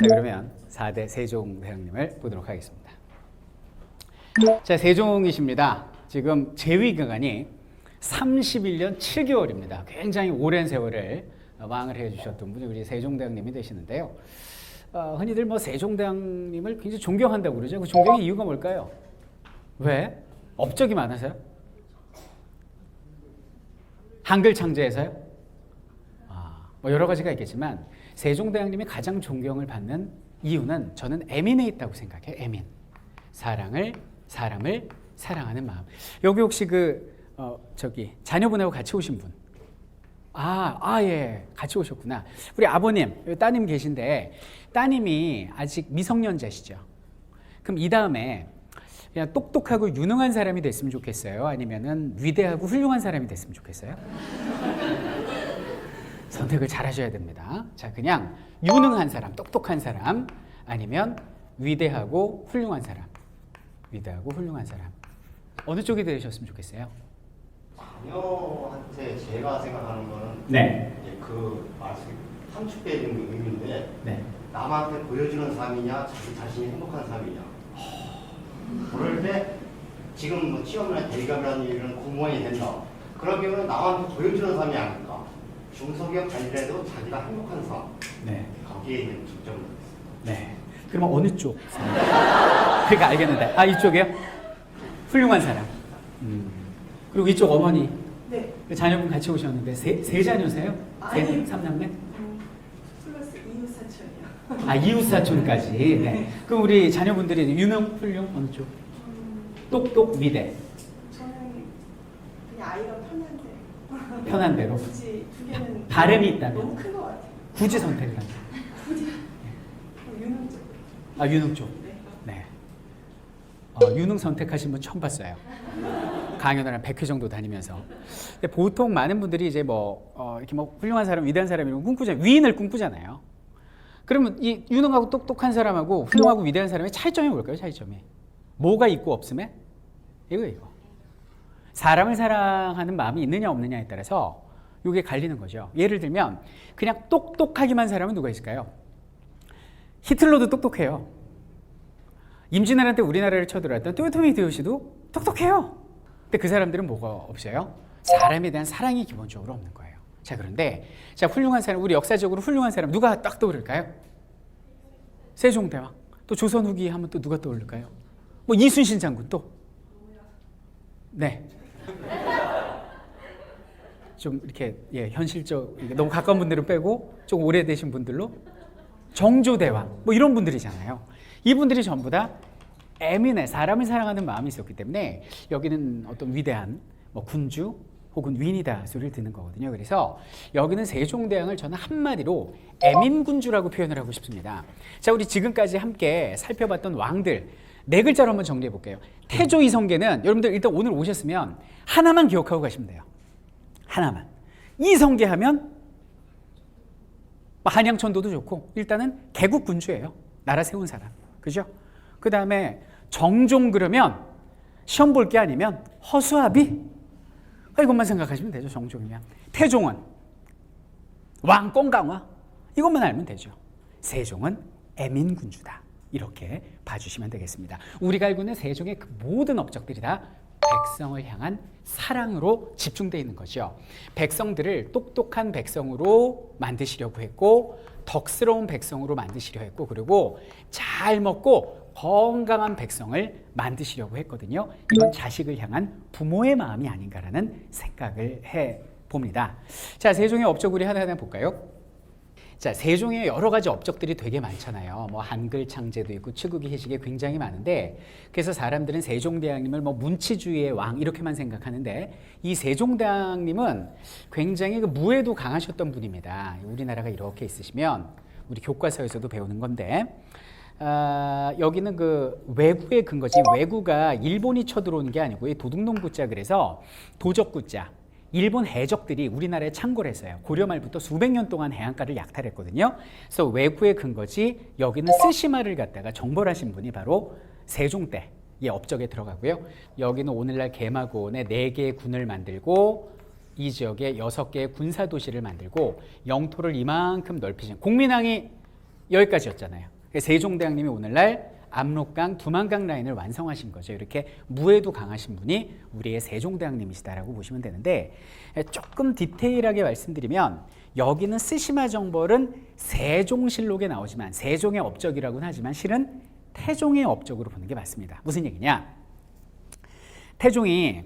자, 그러면 4대 세종대왕님을 보도록 하겠습니다. 자, 세종이십니다. 지금 재위기간이 31년 7개월입니다. 굉장히 오랜 세월을 왕을 해주셨던 분이 우리 세종대왕님이 되시는데요. 흔히들 뭐 세종대왕님을 굉장히 존경한다고 그러죠. 그 존경의 이유가 뭘까요? 왜? 업적이 많아서요? 한글 창제해서요? 뭐 여러 가지가 있겠지만 세종대왕님이 가장 존경을 받는 이유는 저는 에민에 있다고 생각해요. 에민. 사람을 사랑하는 마음. 여기 혹시 자녀분하고 같이 오신 분? 예. 같이 오셨구나. 우리 아버님, 따님 계신데, 따님이 아직 미성년자시죠? 그럼 이 다음에 그냥 똑똑하고 유능한 사람이 됐으면 좋겠어요? 아니면은 위대하고 훌륭한 사람이 됐으면 좋겠어요? 선택을 잘 하셔야 됩니다. 자, 그냥 유능한 사람, 똑똑한 사람, 아니면 위대하고 훌륭한 사람. 위대하고 훌륭한 사람. 어느 쪽이 되셨으면 좋겠어요? 자녀한테 제가 생각하는 거는 네. 이제 그 말씀 함축되어 있는 그 의미인데 네. 남한테 보여주는 삶이냐 자기 자신이 행복한 삶이냐 그럴 때 지금 뭐 취업이나 대기업이라는 일은 공무원이 된다 그러면 남한테 보여주는 삶이 아닐까 중소기업 다니더라도 자기가 행복한 삶 네. 거기에 있는 중점을 네. 그러면 어느 쪽? 그러니까 알겠는데. 이쪽이요? 훌륭한 사람. 그리고 이쪽 어머니. 네. 자녀분 같이 오셨는데 세 자녀세요? 아니. 삼남매? 플러스 이웃사촌이요. 이웃사촌까지. 네. 그럼 우리 자녀분들이 유능, 훌륭 어느 쪽? 똑똑, 위대. 저는 그냥 아이가 편한데. 편한 대로. 굳이 두 개는 바람이 있다면? 너무 큰 것 같아요. 굳이 선택을 한다. 유능 쪽. 유능 쪽. 네. 네. 유능 선택하신 분 처음 봤어요. 강연을 한 100회 정도 다니면서. 근데 보통 많은 분들이 이제 이렇게 훌륭한 사람, 위대한 사람이라고 꿈꾸잖아요. 위인을 꿈꾸잖아요. 그러면 이 유능하고 똑똑한 사람하고 훌륭하고 위대한 사람의 차이점이 뭘까요? 차이점이. 뭐가 있고 없음에? 이거. 사람을 사랑하는 마음이 있느냐 없느냐에 따라서 이게 갈리는 거죠. 예를 들면 그냥 똑똑하기만 사람은 누가 있을까요? 히틀러도 똑똑해요. 임진왜란 때 우리나라를 쳐들어왔던 토요토미 히데요시도 똑똑해요. 근데 그 사람들은 뭐가 없어요? 사람에 대한 사랑이 기본적으로 없는 거예요. 자, 그런데 훌륭한 사람, 우리 역사적으로 훌륭한 사람 누가 딱 떠오를까요? 세종대왕. 또 조선 후기 하면 또 누가 떠오를까요? 이순신 장군 또. 네. 좀 이렇게 현실적 너무 가까운 분들은 빼고 좀 오래되신 분들로 정조대왕 이런 분들이잖아요. 이분들이 전부 다 에민의 사람을 사랑하는 마음이 있었기 때문에 여기는 어떤 위대한 군주 혹은 위인이다 소리를 듣는 거거든요. 그래서 여기는 세종대왕을 저는 한마디로 에민군주라고 표현을 하고 싶습니다. 자, 우리 지금까지 함께 살펴봤던 왕들 4글자로 한번 정리해 볼게요. 태조 이성계는 여러분들 일단 오늘 오셨으면 하나만 기억하고 가시면 돼요. 하나만. 이성계 하면 한양천도도 좋고 일단은 개국군주예요. 나라 세운 사람. 그죠? 그 다음에 정종 그러면 시험 볼 게 아니면 허수아비? 이것만 생각하시면 되죠. 정종이면. 태종은 왕권강화? 이것만 알면 되죠. 세종은 애민군주다. 이렇게 봐주시면 되겠습니다. 우리가 알고 있는 세종의 그 모든 업적들이 다 백성을 향한 사랑으로 집중되어 있는 거죠. 백성들을 똑똑한 백성으로 만드시려고 했고 덕스러운 백성으로 만드시려 했고 그리고 잘 먹고 건강한 백성을 만드시려고 했거든요. 이건 자식을 향한 부모의 마음이 아닌가라는 생각을 해봅니다. 자, 세종의 업적 우리 하나하나 볼까요? 자, 세종의 여러 가지 업적들이 되게 많잖아요. 한글 창제도 있고 치국이 해식이 굉장히 많은데 그래서 사람들은 세종대왕님을 문치주의의 왕 이렇게만 생각하는데 이 세종대왕님은 굉장히 무예도 강하셨던 분입니다. 우리나라가 이렇게 있으시면 우리 교과서에서도 배우는 건데 여기는 왜구의 근거지. 왜구가 일본이 쳐들어오는 게 아니고 도둑놈구자 그래서 도적구자. 일본 해적들이 우리나라에 창궐 했어요. 고려 말부터 수백 년 동안 해안가를 약탈했거든요. 그래서 왜구의 근거지 여기는 쓰시마를 갖다가 정벌하신 분이 바로 세종 때 이 업적에 들어가고요. 여기는 오늘날 개마고원에 4개의 군을 만들고 이 지역에 6개의 군사도시를 만들고 영토를 이만큼 넓히신 공민왕이 여기까지였잖아요. 세종대왕님이 오늘날 압록강, 두만강 라인을 완성하신 거죠. 이렇게 무에도 강하신 분이 우리의 세종대왕님이시다라고 보시면 되는데, 조금 디테일하게 말씀드리면 여기는 스시마 정벌은 세종실록에 나오지만 세종의 업적이라고는 하지만 실은 태종의 업적으로 보는 게 맞습니다. 무슨 얘기냐? 태종이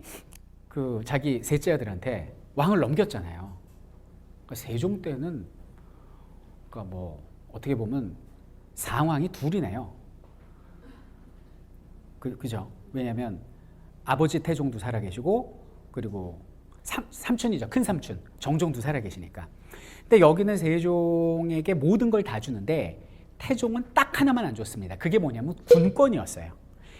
그 자기 셋째 아들한테 왕을 넘겼잖아요. 그러니까 세종 때는 그러니까 뭐 어떻게 보면 상왕이 둘이네요. 그죠? 왜냐하면 아버지 태종도 살아계시고 그리고 삼촌이죠. 큰 삼촌 정종도 살아계시니까. 근데 여기는 세종에게 모든 걸 다 주는데 태종은 딱 하나만 안 줬습니다. 그게 뭐냐면 군권이었어요.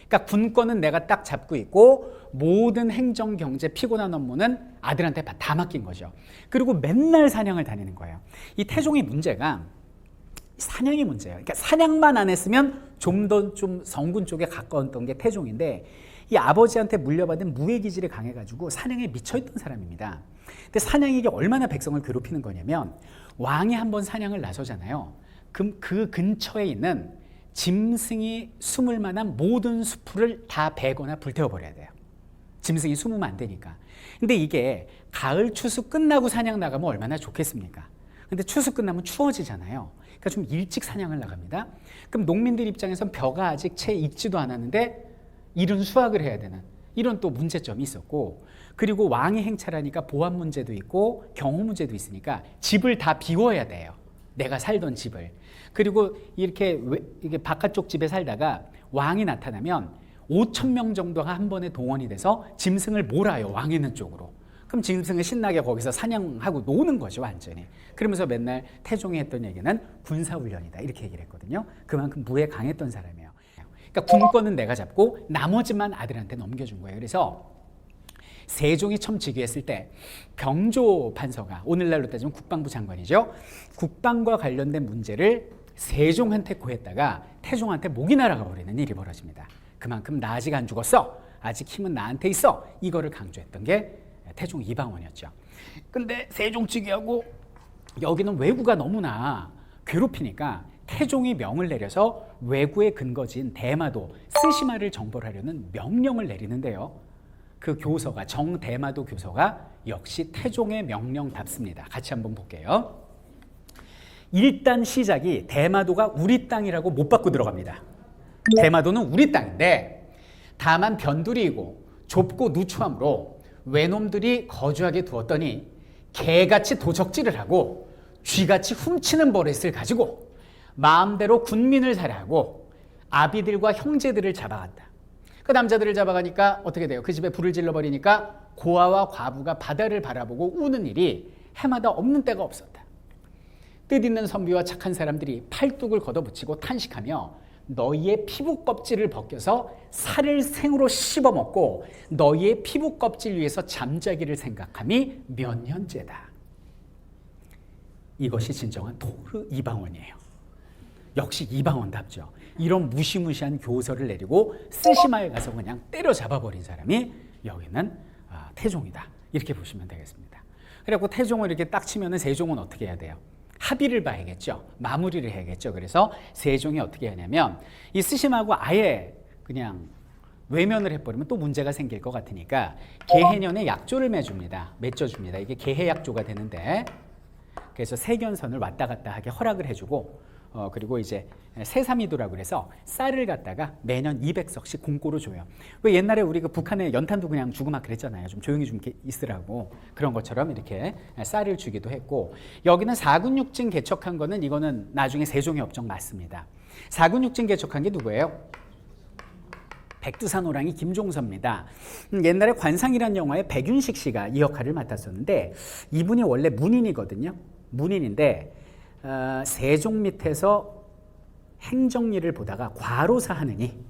그러니까 군권은 내가 딱 잡고 있고 모든 행정, 경제, 피곤한 업무는 아들한테 다 맡긴 거죠. 그리고 맨날 사냥을 다니는 거예요. 이 태종의 문제가 사냥이 문제예요. 그러니까 사냥만 안 했으면 좀 더 성군 쪽에 가까웠던 게 태종인데 이 아버지한테 물려받은 무예 기질이 강해가지고 사냥에 미쳐있던 사람입니다. 근데 사냥이 이게 얼마나 백성을 괴롭히는 거냐면 왕이 한번 사냥을 나서잖아요. 그럼 그 근처에 있는 짐승이 숨을 만한 모든 숲을 다 베거나 불태워버려야 돼요. 짐승이 숨으면 안 되니까. 근데 이게 가을 추수 끝나고 사냥 나가면 얼마나 좋겠습니까? 근데 추수 끝나면 추워지잖아요. 그러니까 좀 일찍 사냥을 나갑니다. 그럼 농민들 입장에선 벼가 아직 채 익지도 않았는데 이른 수확을 해야 되는 이런 또 문제점이 있었고, 그리고 왕이 행차라니까 보안 문제도 있고 경호 문제도 있으니까 집을 다 비워야 돼요. 내가 살던 집을. 그리고 이렇게 바깥쪽 집에 살다가 왕이 나타나면 5,000명 정도가 한 번에 동원이 돼서 짐승을 몰아요. 왕 있는 쪽으로. 그럼 짐승을 신나게 거기서 사냥하고 노는 거죠, 완전히. 그러면서 맨날 태종이 했던 얘기는 군사훈련이다 이렇게 얘기를 했거든요. 그만큼 무에 강했던 사람이에요. 그러니까 군권은 내가 잡고 나머지만 아들한테 넘겨준 거예요. 그래서 세종이 처음 즉위했을 때 병조 판서가, 오늘날로 따지면 국방부 장관이죠. 국방과 관련된 문제를 세종한테 고했다가 태종한테 목이 날아가 버리는 일이 벌어집니다. 그만큼 나 아직 안 죽었어, 아직 힘은 나한테 있어, 이거를 강조했던 게 태종 이방원이었죠. 근데 세종 즉위하고 여기는 왜구가 너무나 괴롭히니까 태종이 명을 내려서 왜구의 근거지인 대마도 스시마를 정벌하려는 명령을 내리는데요. 그 교서가, 정대마도 교서가 역시 태종의 명령답습니다. 같이 한번 볼게요. 일단 시작이 대마도가 우리 땅이라고 못 받고 들어갑니다. 대마도는 우리 땅인데 다만 변두리이고 좁고 누추함으로 외놈들이 거주하게 두었더니 개같이 도적질을 하고 쥐같이 훔치는 버릇을 가지고 마음대로 군민을 살해하고 아비들과 형제들을 잡아간다. 그 남자들을 잡아가니까 어떻게 돼요? 그 집에 불을 질러버리니까 고아와 과부가 바다를 바라보고 우는 일이 해마다 없는 때가 없었다. 뜻있는 선비와 착한 사람들이 팔뚝을 걷어붙이고 탄식하며 너희의 피부 껍질을 벗겨서 살을 생으로 씹어먹고 너희의 피부 껍질 위에서 잠자기를 생각함이 몇 년째다. 이것이 진정한 토르 이방원이에요. 역시 이방원답죠. 이런 무시무시한 교서를 내리고 스시마에 가서 그냥 때려잡아버린 사람이 여기는 태종이다. 이렇게 보시면 되겠습니다. 그래갖고 태종을 이렇게 딱 치면은 세종은 어떻게 해야 돼요? 합의를 봐야겠죠. 마무리를 해야겠죠. 그래서 세종이 어떻게 하냐면 이 스시마하고 아예 그냥 외면을 해버리면 또 문제가 생길 것 같으니까 개해년에 약조를 맺어줍니다. 이게 개해약조가 되는데, 그래서 세견선을 왔다 갔다 하게 허락을 해주고 그리고 이제 세삼이도라고 그래서 쌀을 갖다가 매년 200석씩 공고로 줘요. 왜 옛날에 우리 그 북한에 연탄도 그냥 주고 막 그랬잖아요. 좀 조용히 좀 있으라고. 그런 것처럼 이렇게 쌀을 주기도 했고, 여기는 사군육진 개척한 거는 이거는 나중에 세종의 업적 맞습니다. 사군육진 개척한 게 누구예요? 백두산 호랑이 김종서입니다. 옛날에 관상이라는 영화에 백윤식 씨가 이 역할을 맡았었는데 이분이 원래 문인이거든요. 문인인데 세종 밑에서 행정일을 보다가 과로사 하느니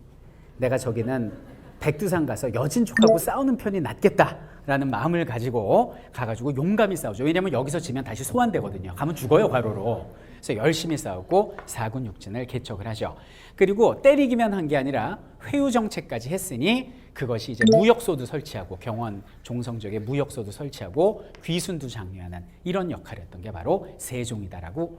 내가 저기는 백두산 가서 여진족하고 싸우는 편이 낫겠다라는 마음을 가지고 가가지고 용감히 싸우죠. 왜냐하면 여기서 지면 다시 소환되거든요. 가면 죽어요, 과로로. 그래서 열심히 싸우고 사군육진을 개척을 하죠. 그리고 때리기만 한 게 아니라 회유정책까지 했으니 그것이 이제 무역소도 설치하고 경원 종성 지역에 무역소도 설치하고 귀순도 장려하는 이런 역할을 했던 게 바로 세종이다라고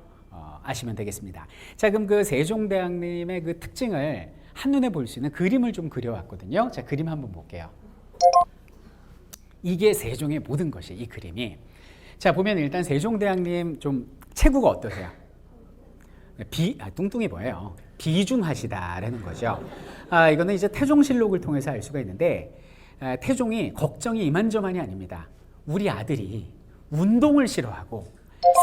아시면 되겠습니다. 자, 그럼 그 세종대왕님의 그 특징을 한눈에 볼 수 있는 그림을 좀 그려왔거든요. 자, 그림 한번 볼게요. 이게 세종의 모든 것이 이 그림이. 자, 보면 일단 세종대왕님 좀 체구가 어떠세요? 뚱뚱이 보여요. 비중하시다라는 거죠. 이거는 이제 태종실록을 통해서 알 수가 있는데, 태종이 걱정이 이만저만이 아닙니다. 우리 아들이 운동을 싫어하고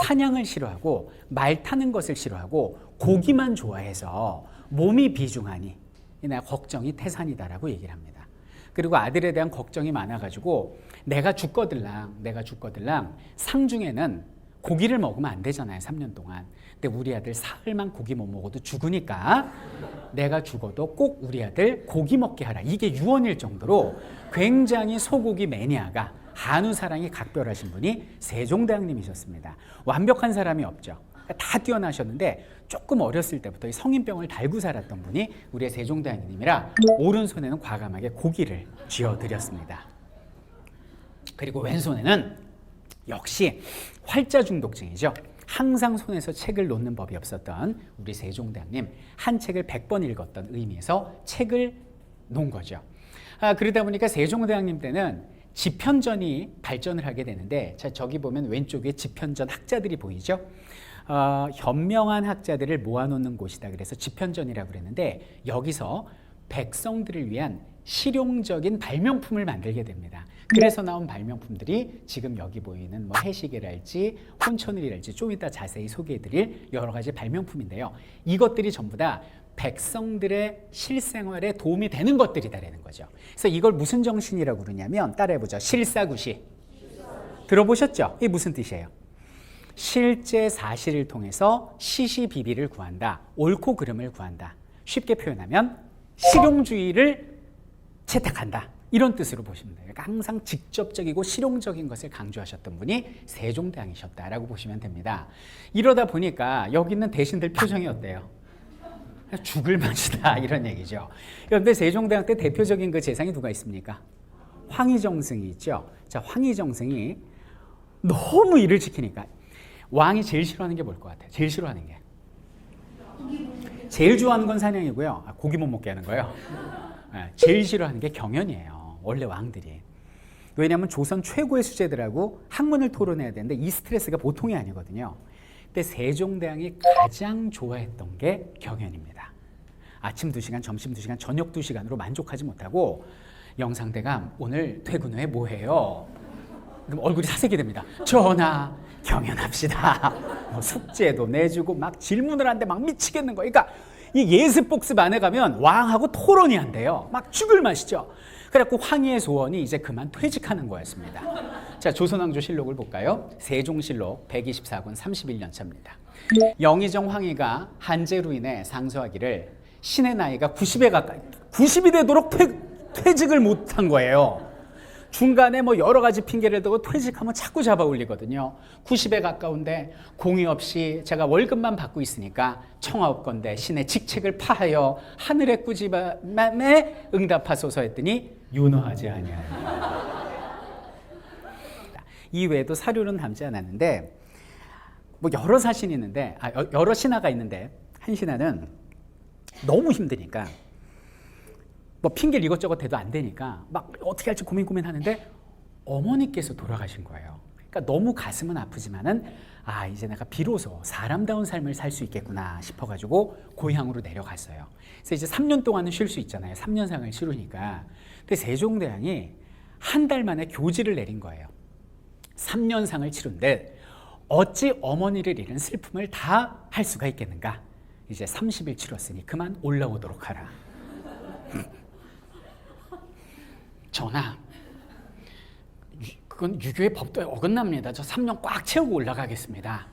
사냥을 싫어하고 말 타는 것을 싫어하고 고기만 좋아해서 몸이 비중하니 내가 걱정이 태산이다라고 얘기를 합니다. 그리고 아들에 대한 걱정이 많아가지고 내가 죽거들랑 상중에는 고기를 먹으면 안 되잖아요. 3년 동안. 근데 우리 아들 사흘만 고기 못 먹어도 죽으니까 내가 죽어도 꼭 우리 아들 고기 먹게 하라. 이게 유언일 정도로 굉장히 소고기 매니아가 한우 사랑이 각별하신 분이 세종대왕님이셨습니다. 완벽한 사람이 없죠. 다 뛰어나셨는데 조금 어렸을 때부터 이 성인병을 달고 살았던 분이 우리의 세종대왕님이라 오른손에는 과감하게 고기를 쥐어드렸습니다. 그리고 왼손에는 역시 활자 중독증이죠. 항상 손에서 책을 놓는 법이 없었던 우리 세종대왕님, 한 책을 100번 읽었던 의미에서 책을 놓은 거죠. 그러다 보니까 세종대왕님 때는 집현전이 발전을 하게 되는데, 자, 저기 보면 왼쪽에 집현전 학자들이 보이죠. 현명한 학자들을 모아놓는 곳이다 그래서 집현전이라고 그랬는데, 여기서 백성들을 위한 실용적인 발명품을 만들게 됩니다. 그래서 나온 발명품들이 지금 여기 보이는 뭐 해시계랄지 혼천을이랄지 좀 이따 자세히 소개해드릴 여러 가지 발명품인데요. 이것들이 전부 다 백성들의 실생활에 도움이 되는 것들이다라는 거죠. 그래서 이걸 무슨 정신이라고 그러냐면, 따라해보죠. 실사구시. 들어보셨죠? 이게 무슨 뜻이에요? 실제 사실을 통해서 시시비비를 구한다. 옳고 그름을 구한다. 쉽게 표현하면 실용주의를 채택한다. 이런 뜻으로 보시면 돼요. 그러니까 항상 직접적이고 실용적인 것을 강조하셨던 분이 세종대왕이셨다라고 보시면 됩니다. 이러다 보니까 여기 있는 대신들 표정이 어때요? 죽을 맛이다 이런 얘기죠. 그런데 세종대왕 때 대표적인 그 재상이 누가 있습니까? 황희정승이 있죠. 자, 황희정승이 너무 일을 지키니까 왕이 제일 싫어하는 게 뭘 것 같아요? 제일 싫어하는 게? 제일 좋아하는 건 사냥이고요. 고기 못 먹게 하는 거예요. 제일 싫어하는 게 경연이에요. 원래 왕들이. 왜냐하면 조선 최고의 수재들하고 학문을 토론해야 되는데 이 스트레스가 보통이 아니거든요. 근데 세종대왕이 가장 좋아했던 게 경연입니다. 아침 2시간, 점심 2시간, 저녁 2시간으로 만족하지 못하고, 영상대감 오늘 퇴근 후에 뭐 해요? 그럼 얼굴이 사색이 됩니다. 전하, 경연합시다. 뭐 숙제도 내주고 막 질문을 하는데 막 미치겠는 거예요. 그러니까 이 예습 복습 안에 가면 왕하고 토론이 안 돼요. 막 죽을 맛이죠. 그래갖고 황희의 소원이 이제 그만 퇴직하는 거였습니다. 자, 조선왕조실록을 볼까요? 세종실록 124권 31년 차입니다. 영의정 황희가 한제로 인해 상소하기를 신의 나이가 90이 되도록 퇴직을 못한 거예요. 중간에 뭐 여러 가지 핑계를 대고 퇴직하면 자꾸 잡아 올리거든요. 90에 가까운데 공의 없이 제가 월급만 받고 있으니까 청하옵건대 신의 직책을 파하여 하늘의 꾸지람에 응답하소서 했더니 윤허하지 아니하니. 이 외에도 사료는 담지 않았는데 뭐 여러 사신이 있는데 여러 신하가 있는데, 한 신하는 너무 힘드니까 뭐 핑계를 이것저것 대도 안 되니까 막 어떻게 할지 고민하는데 어머니께서 돌아가신 거예요. 그러니까 너무 가슴은 아프지만은 이제 내가 비로소 사람다운 삶을 살 수 있겠구나 싶어가지고 고향으로 내려갔어요. 그래서 이제 3년 동안은 쉴 수 있잖아요. 3년상을 치르니까. 근데 세종대왕이 한 달 만에 교지를 내린 거예요. 3년상을 치른데 어찌 어머니를 잃은 슬픔을 다 할 수가 있겠는가? 이제 30일 치렀으니 그만 올라오도록 하라. 전하, 그건 유교의 법도에 어긋납니다. 저 3년 꽉 채우고 올라가겠습니다.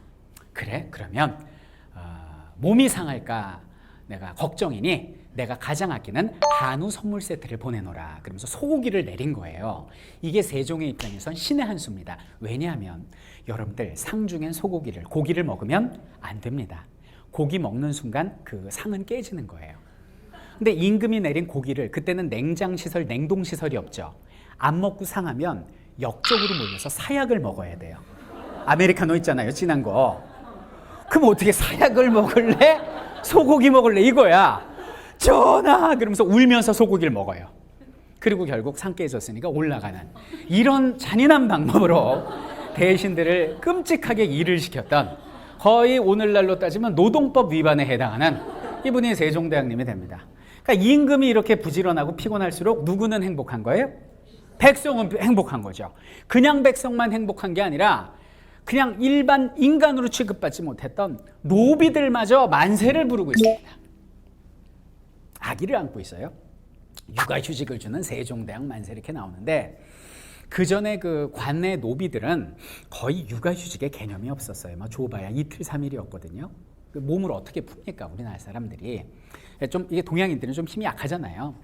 그래? 그러면 몸이 상할까 내가 걱정이니 내가 가장 아끼는 한우 선물 세트를 보내놓으라. 그러면서 소고기를 내린 거예요. 이게 세종의 입장에선 신의 한 수입니다. 왜냐하면 여러분들 상중엔 고기를 먹으면 안 됩니다. 고기 먹는 순간 그 상은 깨지는 거예요. 근데 임금이 내린 고기를, 그때는 냉장시설, 냉동시설이 없죠. 안 먹고 상하면 역적으로 몰려서 사약을 먹어야 돼요. 아메리카노 있잖아요, 진한 거. 그럼 어떻게 사약을 먹을래? 소고기 먹을래? 이거야. 전하! 그러면서 울면서 소고기를 먹어요. 그리고 결국 상 깨졌으니까 올라가는 이런 잔인한 방법으로 대신들을 끔찍하게 일을 시켰던, 거의 오늘날로 따지면 노동법 위반에 해당하는 이분이 세종대왕님이 됩니다. 그러니까 임금이 이렇게 부지런하고 피곤할수록 누구는 행복한 거예요? 백성은 행복한 거죠. 그냥 백성만 행복한 게 아니라 그냥 일반 인간으로 취급받지 못했던 노비들마저 만세를 부르고 있습니다. 아기를 안고 있어요. 육아휴직을 주는 세종대왕 만세 이렇게 나오는데, 그 전에 그 관내 노비들은 거의 육아휴직의 개념이 없었어요. 뭐 좁아야 이틀 3일이었거든요. 그 몸을 어떻게 풉니까 우리나라 사람들이. 좀 이게 동양인들은 좀 힘이 약하잖아요.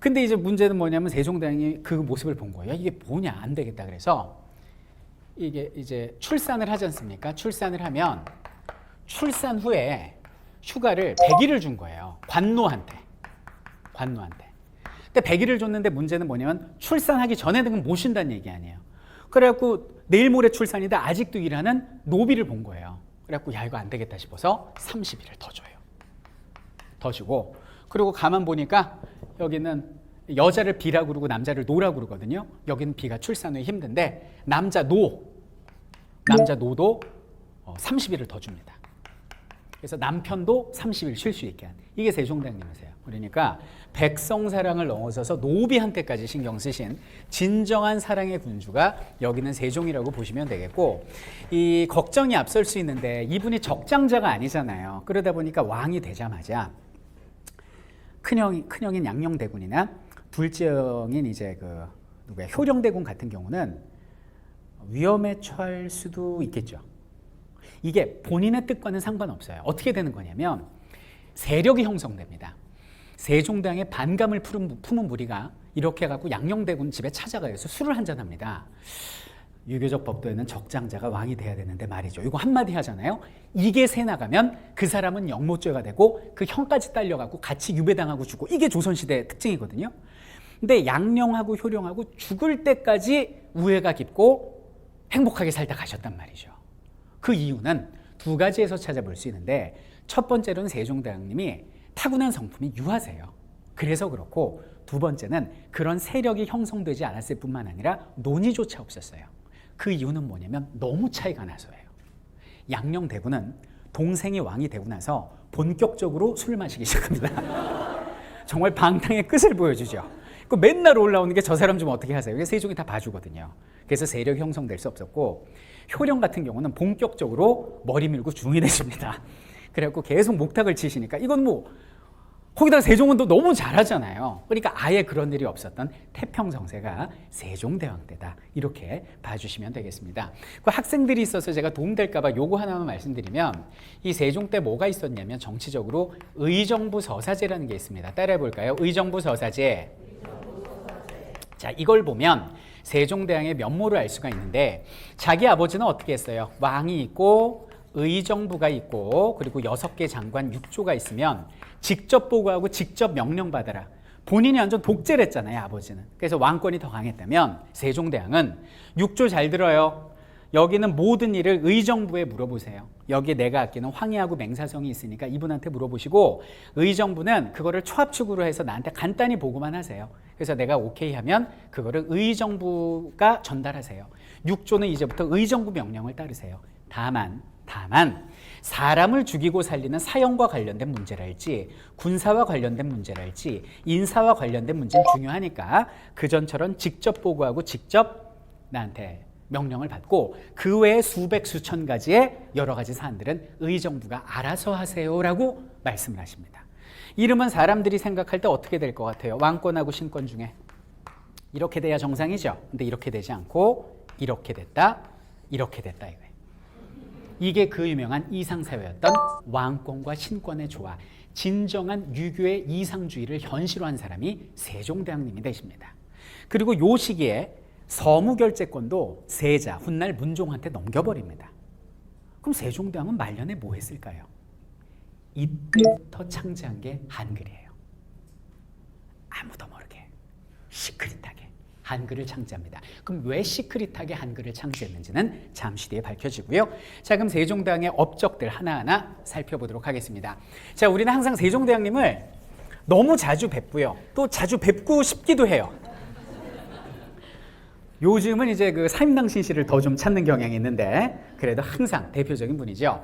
근데 이제 문제는 뭐냐면 세종대왕이 그 모습을 본 거예요. 이게 뭐냐, 안 되겠다. 그래서 이게 이제 출산을 하지 않습니까? 출산을 하면 출산 후에 휴가를 100일을 준 거예요. 관노한테. 근데 100일을 줬는데 문제는 뭐냐면 출산하기 전에는 못 쉰다는 얘기 아니에요. 그래갖고 내일 모레 출산인데 아직도 일하는 노비를 본 거예요. 그래갖고 야, 이거 안 되겠다 싶어서 30일을 더 줘요. 더 주고, 그리고 가만 보니까 여기는 여자를 비라고 그러고 남자를 노라고 그러거든요. 여기는 비가 출산 후에 힘든데 남자 노도 30일을 더 줍니다. 그래서 남편도 30일 쉴 수 있게 한, 이게 세종대왕님이세요. 그러니까 백성 사랑을 넘어서서 노비한테까지 신경 쓰신 진정한 사랑의 군주가 여기는 세종이라고 보시면 되겠고, 이 걱정이 앞설 수 있는데 이분이 적장자가 아니잖아요. 그러다 보니까 왕이 되자마자 큰형인 양녕대군이나 둘째 형인 이제 그 누구야, 효령대군 같은 경우는 위험에 처할 수도 있겠죠. 이게 본인의 뜻과는 상관없어요. 어떻게 되는 거냐면 세력이 형성됩니다. 세종대왕의 반감을 품은 무리가 이렇게 해갖고 양녕대군 집에 찾아가서 술을 한잔합니다. 유교적 법도에는 적장자가 왕이 돼야 되는데 말이죠. 이거 한마디 하잖아요. 이게 새 나가면 그 사람은 영모죄가 되고 그 형까지 딸려갖고 같이 유배당하고 죽고, 이게 조선시대의 특징이거든요. 근데 양녕하고 효령하고 죽을 때까지 우애가 깊고 행복하게 살다 가셨단 말이죠. 그 이유는 두 가지에서 찾아볼 수 있는데, 첫 번째로는 세종대왕님이 타고난 성품이 유하세요. 그래서 그렇고, 두 번째는 그런 세력이 형성되지 않았을 뿐만 아니라 논의조차 없었어요. 그 이유는 뭐냐면 너무 차이가 나서예요. 양녕대군은 동생이 왕이 되고 나서 본격적으로 술 마시기 시작합니다. 정말 방탕의 끝을 보여주죠. 그 맨날 올라오는 게 저 사람 좀 어떻게 하세요? 이게 세종이 다 봐주거든요. 그래서 세력이 형성될 수 없었고, 효령 같은 경우는 본격적으로 머리 밀고 중이 되십니다. 그래갖고 계속 목탁을 치시니까, 이건 뭐 거기다가 세종은 또 너무 잘하잖아요. 그러니까 아예 그런 일이 없었던 태평성세가 세종대왕 때다, 이렇게 봐주시면 되겠습니다. 그 학생들이 있어서 제가 도움될까 봐 요거 하나만 말씀드리면, 이 세종 때 뭐가 있었냐면 정치적으로 의정부 서사제라는 게 있습니다. 따라해 볼까요? 의정부 서사제. 자, 이걸 보면 세종대왕의 면모를 알 수가 있는데, 자기 아버지는 어떻게 했어요? 왕이 있고 의정부가 있고 그리고 6개 장관 6조가 있으면 직접 보고하고 직접 명령받아라. 본인이 완전 독재를 했잖아요, 아버지는. 그래서 왕권이 더 강했다면 세종대왕은 6조 잘 들어요. 여기는 모든 일을 의정부에 물어보세요. 여기에 내가 아끼는 황희하고 맹사성이 있으니까 이분한테 물어보시고, 의정부는 그거를 초합축으로 해서 나한테 간단히 보고만 하세요. 그래서 내가 오케이 하면 그거를 의정부가 전달하세요. 6조는 이제부터 의정부 명령을 따르세요. 다만 사람을 죽이고 살리는 사형과 관련된 문제랄지 군사와 관련된 문제랄지 인사와 관련된 문제는 중요하니까 그전처럼 직접 보고하고 직접 나한테 명령을 받고, 그 외에 수백 수천 가지의 여러 가지 사안들은 의정부가 알아서 하세요라고 말씀을 하십니다. 이러면 사람들이 생각할 때 어떻게 될 것 같아요? 왕권하고 신권 중에 이렇게 돼야 정상이죠. 근데 이렇게 되지 않고 이렇게 됐다 이거예요. 이게 그 유명한 이상사회였던 왕권과 신권의 조화, 진정한 유교의 이상주의를 현실화한 사람이 세종대왕님이 되십니다. 그리고 요 시기에 서무결제권도 세자, 훗날 문종한테 넘겨버립니다. 그럼 세종대왕은 말년에 뭐 했을까요? 이때부터 창제한 게 한글이에요. 아무도 모르게 시크릿하게 한글을 창제합니다. 그럼 왜 시크릿하게 한글을 창제했는지는 잠시 뒤에 밝혀지고요. 자, 그럼 세종대왕의 업적들 하나하나 살펴보도록 하겠습니다. 자, 우리는 항상 세종대왕님을 너무 자주 뵙고요. 또 자주 뵙고 싶기도 해요. 요즘은 이제 그 사임당신시를 더 좀 찾는 경향이 있는데 그래도 항상 대표적인 분이죠.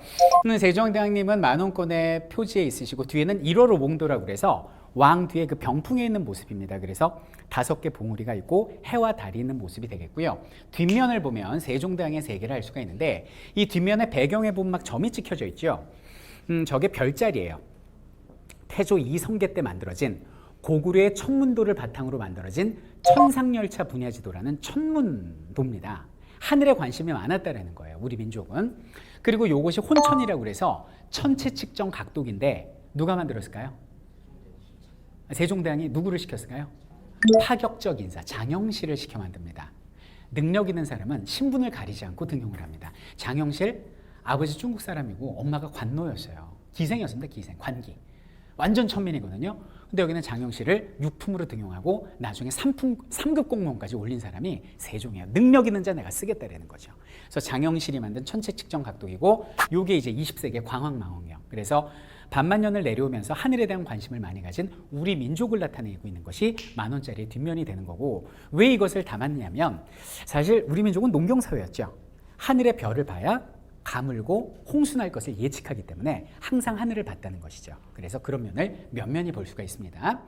세종대왕님은 만원권의 표지에 있으시고 뒤에는 1월호 몽도라고 그래서 왕 뒤에 그 병풍에 있는 모습입니다. 그래서 5개 봉우리가 있고 해와 달이 있는 모습이 되겠고요. 뒷면을 보면 세종대왕의 세계를 알 수가 있는데 이 뒷면의 배경에 보면 막 점이 찍혀져 있죠. 저게 별자리예요. 태조 이성계 때 만들어진 고구려의 천문도를 바탕으로 만들어진 천상열차 분야지도라는 천문도입니다. 하늘에 관심이 많았다라는 거예요, 우리 민족은. 그리고 이것이 혼천이라고 그래서 천체 측정 각도기인데 누가 만들었을까요? 세종대왕이 누구를 시켰을까요? 파격적 인사, 장영실을 시켜 만듭니다. 능력 있는 사람은 신분을 가리지 않고 등용을 합니다. 장영실, 아버지 중국 사람이고 엄마가 관노였어요. 기생이었습니다, 기생, 관기. 완전 천민이거든요. 근데 여기는 장영실을 육품으로 등용하고 나중에 3급 공무원까지 올린 사람이 세종이에요. 능력 있는 자 내가 쓰겠다라는 거죠. 그래서 장영실이 만든 천체 측정 각도기고 이게 이제 20세기 광학망원경. 그래서 반만년을 내려오면서 하늘에 대한 관심을 많이 가진 우리 민족을 나타내고 있는 것이 만원짜리의 뒷면이 되는 거고, 왜 이것을 담았냐면 사실 우리 민족은 농경사회였죠. 하늘의 별을 봐야 가물고 홍수날 것을 예측하기 때문에 항상 하늘을 봤다는 것이죠. 그래서 그런 면을 면면히 볼 수가 있습니다.